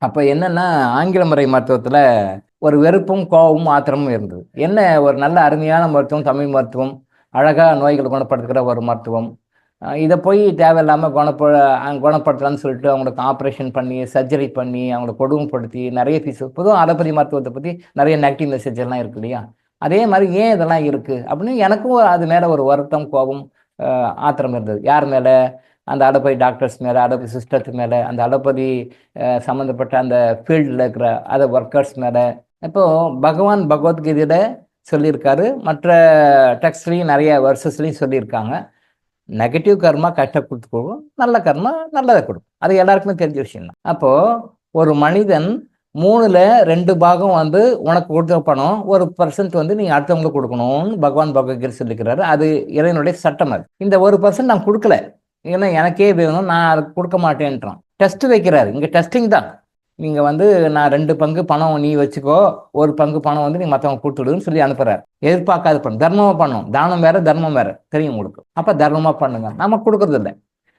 அப்போ என்னன்னா, ஆங்கில முறை மருத்துவத்துல ஒரு வெறுப்பும், கோவமும், ஆத்திரமும் இருந்தது. என்ன ஒரு நல்ல அருமையான மருத்துவம், தமிழ் மருத்துவம், அழகா நோய்கள குணப்படுத்துகிற ஒரு மருத்துவம். இத போய் தேவையில்லாம குணப்படுத்தலாம்ன்னு சொல்லிட்டு அவங்களுக்கு ஆப்ரேஷன் பண்ணி, சர்ஜரி பண்ணி, அவங்கள கொடுமைப்படுத்தி, நெறைய ஃபீஸ் பொதுவா அலோபதி மருத்துவத்த பத்தி நெறைய நெகட்டிவ் மெசேஜ் எல்லாம் இருக்கு இல்லையா? அதே மாரி ஏன் இதெல்லாம் இருக்கு? அப்படின்னு எனக்கும் அது மேல ஒரு வருத்தம், கோபம், ஆத்திரம் இருந்தது. யார் மேல? அந்த அலோபதி டாக்டர்ஸ் மேல, அலோபதி சிஸ்டர்ஸ் மேல, அந்த அலோபதி சம்மந்தப்பட்ட அந்த ஃபீல்டுல இருக்கிற அதர் ஒர்க்கர்ஸ் மேல. இப்போ பகவான் பகவத்கீதையில சொல்லியிருக்காரு. மற்ற டெக்ஸ்ட்லயும் நெறைய வெர்சஸ்லயும் சொல்லியிருக்காங்க. நெகட்டிவ் கர்மா கஷ்டம் குடுக்கும். நல்ல கர்மா நல்லத குடுக்கும். அது எல்லாருக்குமே தெரிஞ்ச விஷயம் தான். அப்போ ஒரு மனிதன் 3ல 2 பாகம் வந்து உனக்கு குடுத்த பணம், 1% நீங்க அடுத்தவங்களுக்கு குடுக்கணும்னு பகவான் பகவத்கீதை சொல்லிக்கிறாரு. அது இறைவனுடைய சட்டம் அது. இந்த 1% நான் குடுக்கல. ஏன்னா எனக்கே வேணும். நான் அத குடுக்க மாட்டேன்றான். டெஸ்ட் வைக்கிறாரு. இங்க டெஸ்டிங் தான். நீங்க வந்து நான் 2 பங்கு பணம் நீ வச்சுக்கோ. 1 பங்கு பணம் வந்து நீ மத்தவங்களுக்கு குடுத்துடுன்னு சொல்லி அனுப்புறாரு. எதிர்பார்க்காத பணம். தர்மமா பண்ணணும். தானம் வேற, தர்மம் வேற. தெரியும் உங்களுக்கு. அப்ப தர்மமா பண்ணுங்க. நம்ம குடுக்கறது இல்ல.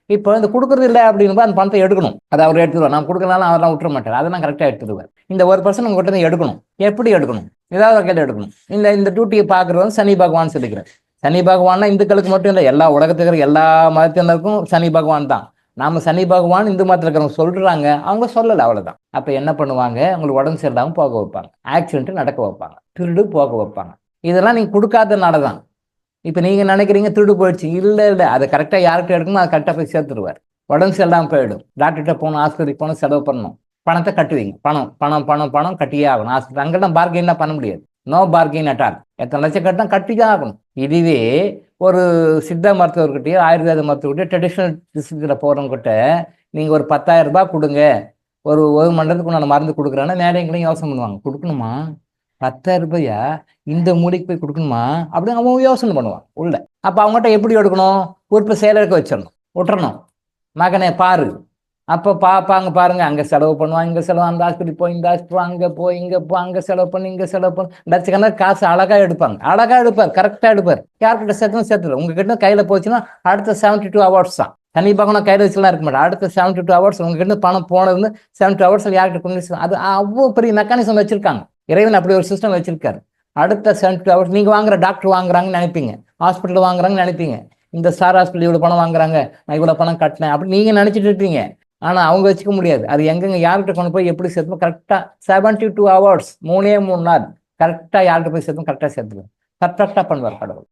இப்போ இந்த குடுக்கறது இல்ல அப்படிங்கும்போது அந்த பணத்தை எடுக்கணும். அத அவர் எடுத்துருவார். நான் குடுக்கலனாலும் அவரெல்லாம் விட்டுற மாட்டாரு. அத நான் கரெக்ட்டா எடுத்துருவேன். இந்த 1% உங்ககிட்ட இருந்து எடுக்கணும். எப்படி எடுக்கணும்? ஏதாவது வகையில எடுக்கணும். இந்த டியூட்டிய பார்க்கிறது வந்து சனி பகவான் சொல்லிக்கிறார். சனி பகவான்னா இந்துக்களுக்கு மட்டும் இல்ல. எல்லா உலகத்துல இருக்கிற எல்லா மதத்தினருக்கும் சனி பகவான் தான். நாம சனி பகவான் இந்து மதத்துல இருக்கிறவங்க சொல்றாங்க. அவங்க சொல்லல அவ்வளவுதான். அப்ப என்ன பண்ணுவாங்க? உங்களுக்கு உடம்பு சரியில்லாம போக வைப்பாங்க. ஆக்சிடென்ட் நடக்க வைப்பாங்க. திருடு போக வைப்பாங்க. இதெல்லாம் நீங்க குடுக்காதனால தான். இப்ப நீங்க நினைக்கிறீங்க திருடு போயிடுச்சு. இல்ல, இல்ல. அத கரெக்ட்டா யார்கிட்ட எடுக்கணுமோ அத கரெக்ட்டா போய் சேர்த்துருவாரு. உடம்பு சரியில்லாம போயிடும். டாக்டர்ட்ட போணும், ஆஸ்பத்திரிக்கு போணும், செலவு பண்ணணும். பணத்த கட்டுவீங்க. பணம், பணம், பணம், பணம் கட்டியே ஆகணும். அங்கெல்லாம் பார்கெயின்லாம் பண்ண முடியாது. No bargain at all. எத்தனை லட்சம் கட்டினா கட்டி தான் ஆகணும். இதுவே ஒரு சித்தா மருத்துவர்கிட்டயோ, ஆயுர்வேத மருத்துவர்கிட்டயோ, ட்ரெடிஷனல் டிஸ்ட்ரிக்ட்ல போறவங்ககிட்ட நீங்க ஒரு ரூ. 10,000 குடுங்க. ஒரு மணி நேரத்துக்கு உண்டான மருந்து குடுக்குறேன்னா, நேரம் எங்கேயும் யோசனை பண்ணுவாங்க. குடுக்கணுமா? ரூ. 10,000 இந்த மூலைக்கு போய் குடுக்கணுமா? அப்படின்னு அவன் யோசனை பண்ணுவான் உள்ள. அப்ப அவங்ககிட்ட எப்படி எடுக்கணும்? உறுப்ப செயலிழக்க வச்சிடணும். விட்டுறணும். மகனே பாரு. அப்ப பாப்பாங்க பாருங்க. அங்க செலவு பண்ணுவான், இங்க செலவு, அந்த ஹாஸ்பிட்டல் போய், இந்த ஹாஸ்பிட்டல் அங்க போய், இங்க போ, அங்க செலவு பண்ணு, இங்க செலவு பண்ணு. லட்சக்கணக்கான காசு அழகா எடுப்பாங்க. அழகா எடுப்பார். கரெக்டா எடுப்பார். யார்கிட்ட சேர்த்தணும் சேர்த்துரு. உங்ககிட்ட கையில போச்சுன்னா அடுத்த 72 ஹவர்ஸ் தான். தனி பகவான் கையில வச்சுலாம் இருக்க மாட்டேன். அடுத்த 72 ஹவர்ஸ் உங்ககிட்ட பணம் போனது 72 ஹவர்ஸ் யார்கிட்ட கொண்டு அது அவ்வளோ பெரிய மெக்கானிசம் வச்சிருக்காங்க. இறைவன் அப்படி ஒரு சிஸ்டம் வச்சிருக்காரு. அடுத்த 72 ஹவர்ஸ் நீங்க வாங்குற டாக்டர் வாங்குறாங்கன்னு நினைப்பீங்க. ஹாஸ்பிட்டல் வாங்குறாங்கன்னு நினைப்பீங்க. இந்த ஸ்டார் ஹாஸ்பிட்டல் இவ்வளவு பணம் வாங்குறாங்க, நான் இவ்வளவு பணம் கட்டினேன் அப்படி நீங்க நினைச்சிட்டு இருப்பீங்க. ஆனா அவங்க வச்சுக்க முடியாது. அது எங்கெங்க யார்கிட்ட கொண்டு போய் எப்படி சேர்த்தணும் கரெக்டா 72 ஹவர்ஸ் 3 நாள் கரெக்டா யார்கிட்ட போய் சேர்த்தணும் கரெக்டா சேர்த்துக்கணும். பர்ஃபெக்டா பண்ணுவார் கடவுள்.